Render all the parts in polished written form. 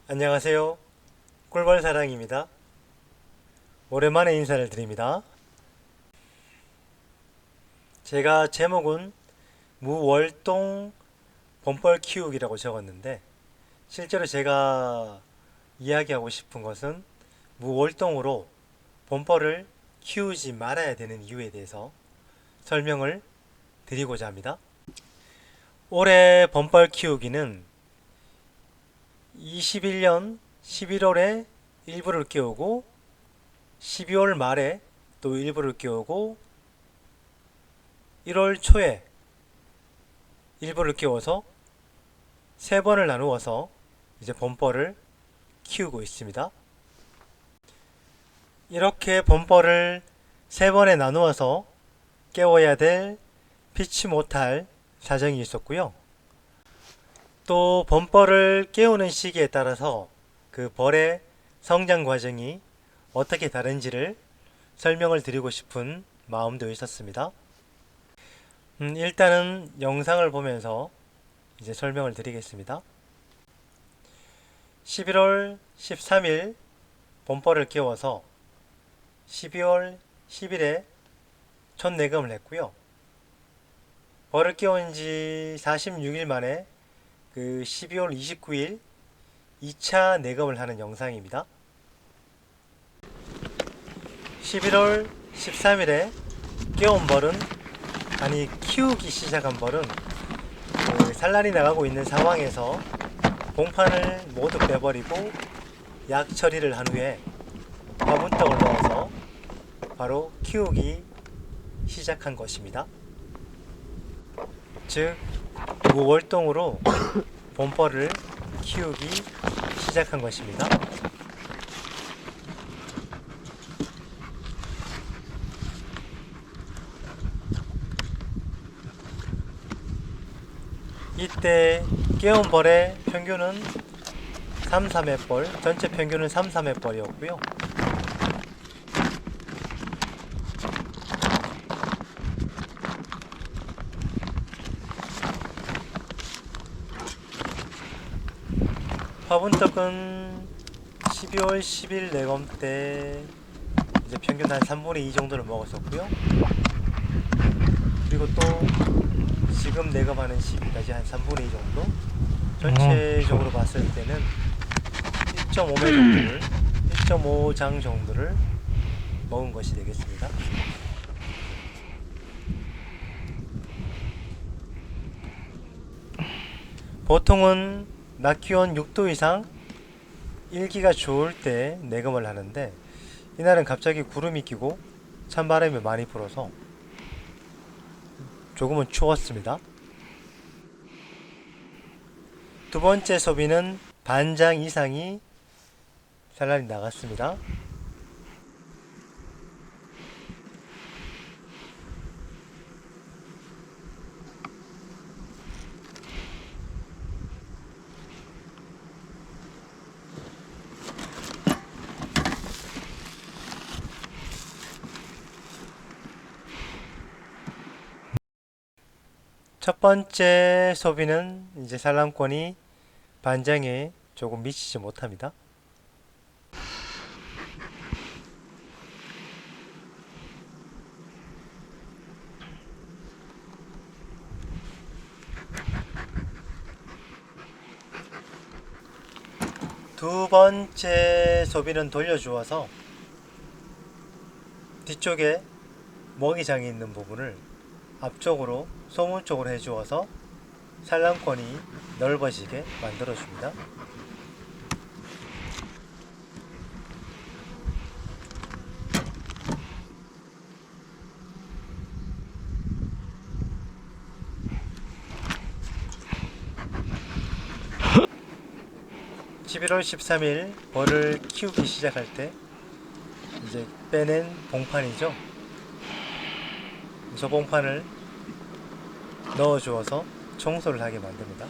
안녕하세요. 꿀벌사랑입니다. 오랜만에 인사를 드립니다. 제가 제목은 무월동 범벌 키우기라고 적었는데 실제로 제가 이야기하고 싶은 것은 무월동으로 범벌을 키우지 말아야 되는 이유에 대해서 설명을 드리고자 합니다. 올해 범벌 키우기는 21년 11월에 일부를 끼우고 12월 말에 또 일부를 끼우고 1월 초에 일부를 끼워서 세 번을 나누어서 이제 범벌을 키우고 있습니다. 이렇게 범벌을 세 번에 나누어서 깨워야 될 피치 못할 사정이 있었고요. 또 범벌을 깨우는 시기에 따라서 그 벌의 성장 과정이 어떻게 다른지를 설명을 드리고 싶은 마음도 있었습니다. 일단은 영상을 보면서 이제 설명을 드리겠습니다. 11월 13일 범벌을 깨워서 12월 10일에 첫 내금을 했고요. 벌을 깨운 지 46일 만에 그 12월 29일 2차 내금을 하는 영상입니다. 11월 13일에 깨운 벌은, 아니 키우기 시작한 벌은 그 산란이 나가고 있는 상황에서 봉판을 모두 빼버리고 약 처리를 한 후에 화분떡을 넣어서 바로 키우기 시작한 것입니다. 즉 무월동으로 범벌을 키우기 시작한 것입니다. 이때 깨운 벌의 평균은 3, 3회벌, 전체 평균은 3, 3회벌이었고요. 화분떡은 12월 10일 내검 때 이제 평균 한 3분의 2 정도를 먹었었고요. 그리고 또 지금 내검하는 시기까지 한 3분의 2 정도? 전체적으로 봤을 때는 1.5매 정도를, 1.5장 정도를 먹은 것이 되겠습니다. 보통은 낮 기온 6도 이상 일기가 좋을 때 내검을 하는데 이날은 갑자기 구름이 끼고 찬바람이 많이 불어서 조금은 추웠습니다. 두 번째 소비는 반장 이상이 산란이 나갔습니다. 첫 번째 소비는 이제 산란권이 반장에 조금 미치지 못합니다. 두 번째 소비는 돌려주어서 뒤쪽에 먹이장이 있는 부분을 앞쪽으로 소문 쪽으로 해주어서 산란권이 넓어지게 만들어줍니다. (11월 13일) 벌을 키우기 시작할 때 이제 빼낸 봉판이죠. 저 봉판을 넣어주어서 청소를 하게 만듭니다.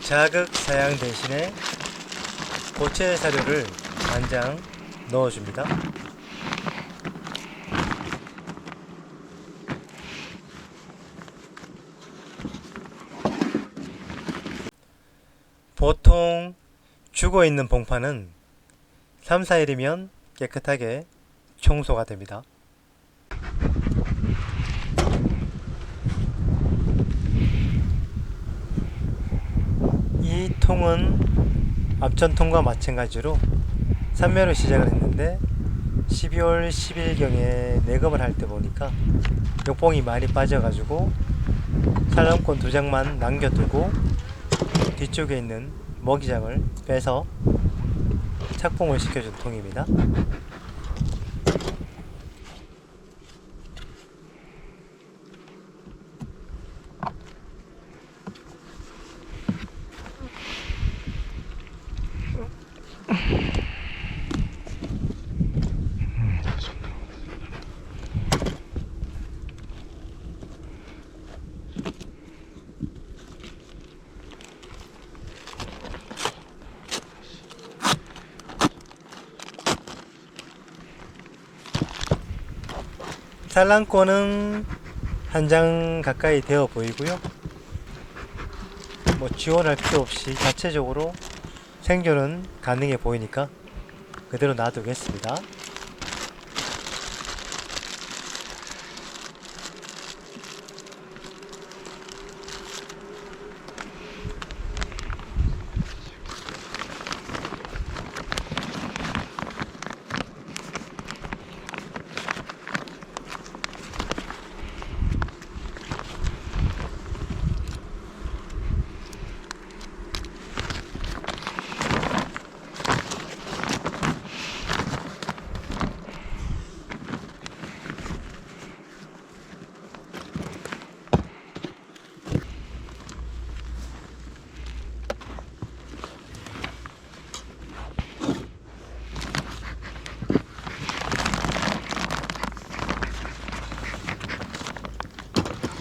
자극 사양 대신에 고체 사료를 한 장 넣어줍니다. 보통 죽어있는 봉판은 3, 4일이면 깨끗하게 청소가 됩니다. 이 통은 앞전통과 마찬가지로 3매로 시작을 했는데 12월 10일경에 내검을 할 때 보니까 욕봉이 많이 빠져가지고 살람권 2장만 남겨두고 뒤쪽에 있는 먹이장을 빼서 착봉을 시켜준 통입니다. 산란권은 한 장 가까이 되어 보이고요. 뭐 지원할 필요 없이 자체적으로 생존은 가능해 보이니까 그대로 놔두겠습니다.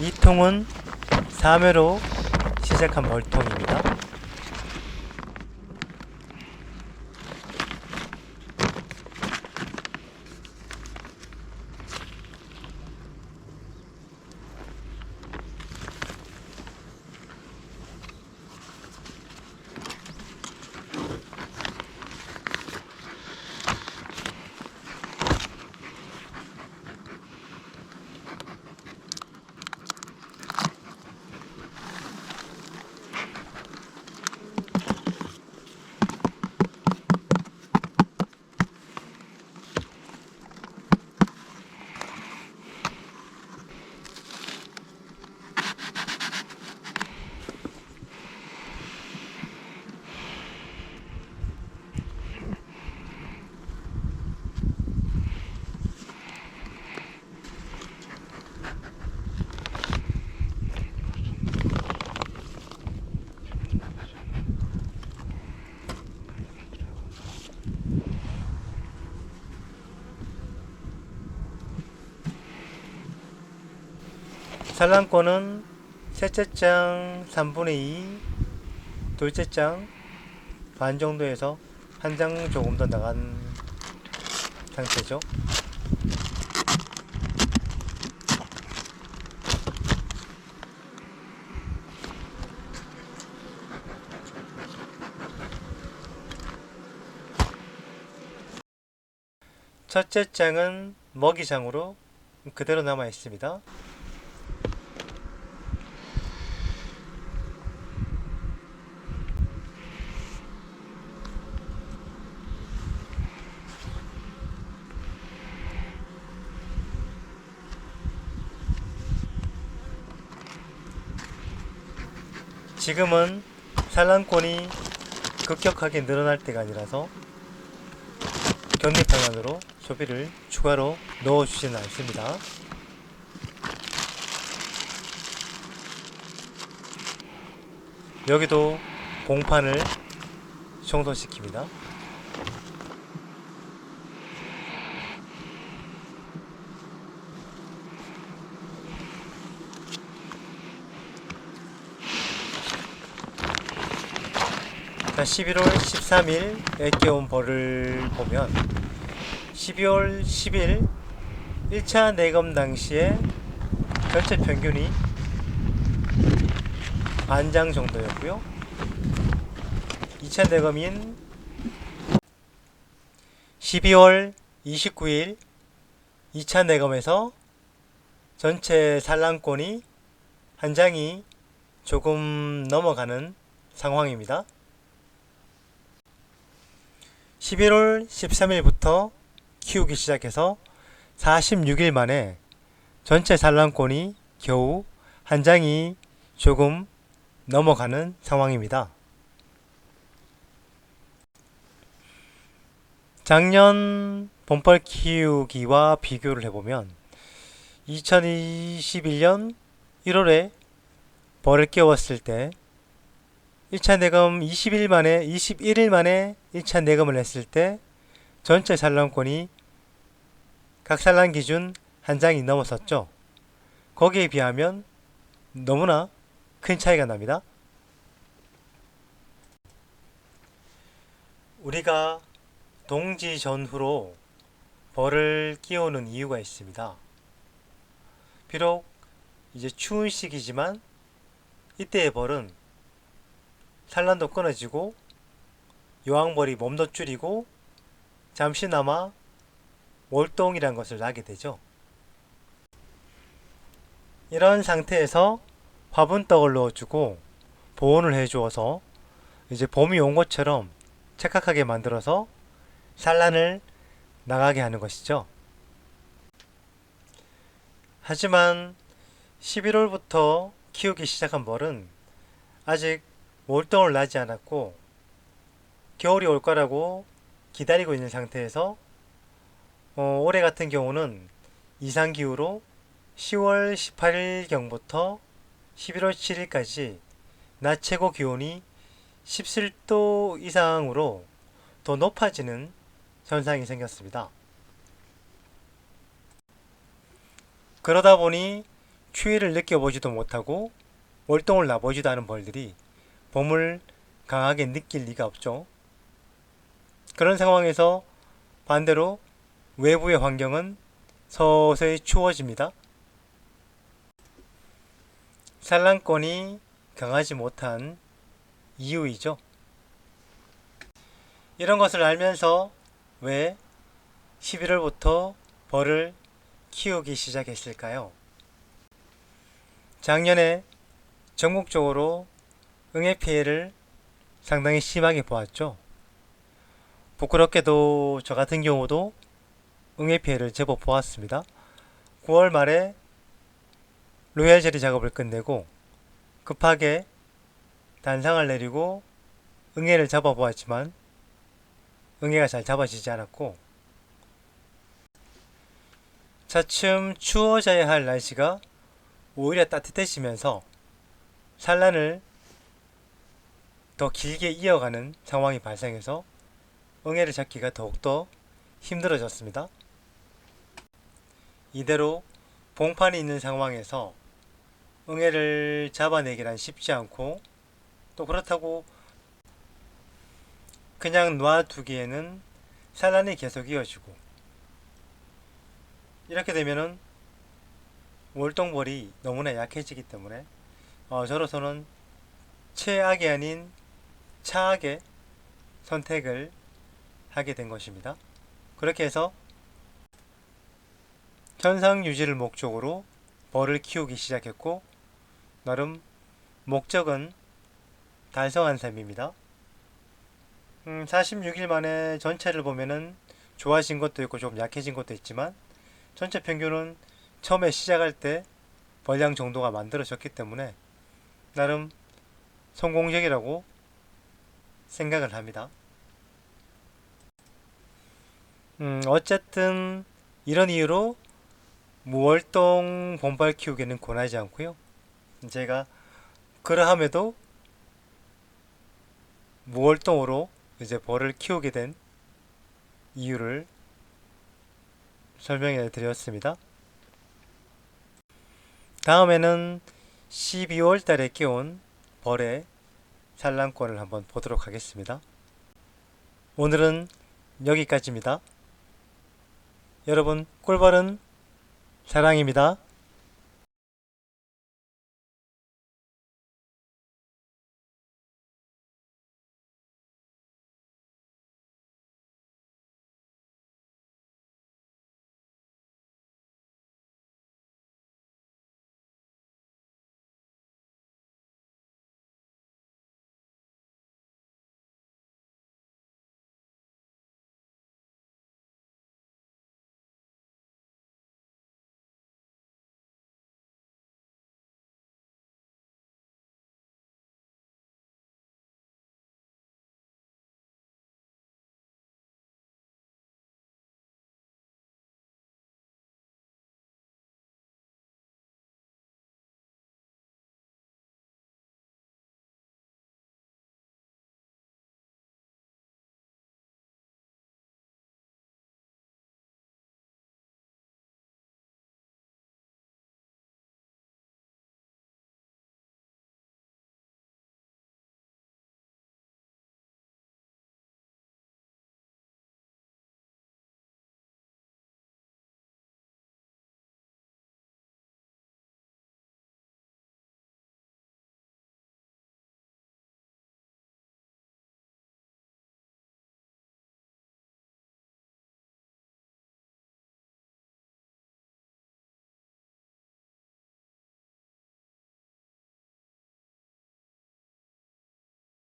이 통은 3회로 시작한 벌통입니다. 산란권은 셋째 장 3분의 2, 둘째 장 반 정도에서 한 장 조금 더 나간 상태죠. 첫째 장은 먹이장으로 그대로 남아 있습니다. 지금은 산란권이 급격하게 늘어날 때가 아니라서 격리 방안으로 소비를 추가로 넣어주지는 않습니다. 여기도 봉판을 청소시킵니다. 11월 13일에 깨운 벌을 보면 12월 10일 1차 내검 당시에 전체 평균이 반장 정도였고요. 2차 내검인 12월 29일 2차 내검에서 전체 산란권이 한 장이 조금 넘어가는 상황입니다. 11월 13일부터 키우기 시작해서 46일 만에 전체 산란권이 겨우 한 장이 조금 넘어가는 상황입니다. 작년 봄벌 키우기와 비교를 해보면 2021년 1월에 벌을 깨웠을 때 1차 내검 21일 만에 1차 내검을 했을 때 전체 산란권이 각 산란 기준 한 장이 넘었었죠. 거기에 비하면 너무나 큰 차이가 납니다. 우리가 동지 전후로 벌을 끼우는 이유가 있습니다. 비록 이제 추운 시기지만 이때의 벌은 산란도 끊어지고 여왕벌이 몸도 줄이고 잠시나마 월동이란 것을 나게 되죠. 이런 상태에서 화분떡을 넣어주고 보온을 해주어서 이제 봄이 온 것처럼 착각하게 만들어서 산란을 나가게 하는 것이죠. 하지만 11월부터 키우기 시작한 벌은 아직 월동을 나지 않았고 겨울이 올 거라고 기다리고 있는 상태에서 올해 같은 경우는 이상기후로 10월 18일경부터 11월 7일까지 낮 최고 기온이 17도 이상으로 더 높아지는 현상이 생겼습니다. 그러다 보니 추위를 느껴보지도 못하고 월동을 나보지도 않은 벌들이 봄을 강하게 느낄 리가 없죠. 그런 상황에서 반대로 외부의 환경은 서서히 추워집니다. 산란권이 강하지 못한 이유이죠. 이런 것을 알면서 왜 11월부터 벌을 키우기 시작했을까요? 작년에 전국적으로 응애 피해를 상당히 심하게 보았죠. 부끄럽게도 저 같은 경우도 응애 피해를 제법 보았습니다. 9월 말에 로얄 젤리 작업을 끝내고 급하게 단상을 내리고 응애를 잡아보았지만 응애가 잘 잡아지지 않았고 차츰 추워져야 할 날씨가 오히려 따뜻해지면서 산란을 더 길게 이어가는 상황이 발생해서 응애를 잡기가 더욱더 힘들어졌습니다. 이대로 봉판이 있는 상황에서 응애를 잡아내기란 쉽지 않고 또 그렇다고 그냥 놔두기에는 산란이 계속 이어지고 이렇게 되면은 월동벌이 너무나 약해지기 때문에 저로서는 최악이 아닌 차악의 선택을 하게 된 것입니다. 그렇게 해서 현상 유지를 목적으로 벌을 키우기 시작했고 나름 목적은 달성한 셈입니다. 46일 만에 전체를 보면은 좋아진 것도 있고 좀 약해진 것도 있지만 전체 평균은 처음에 시작할 때 벌량 정도가 만들어졌기 때문에 나름 성공적이라고 생각을 합니다. 어쨌든 이런 이유로 무월동 봄벌 키우기는 권하지 않고요. 제가 그러함에도 무월동으로 이제 벌을 키우게 된 이유를 설명해 드렸습니다. 다음에는 12월 달에 끼운 벌의 산란권을 한번 보도록 하겠습니다. 오늘은 여기까지입니다. 여러분 꿀벌은 사랑입니다.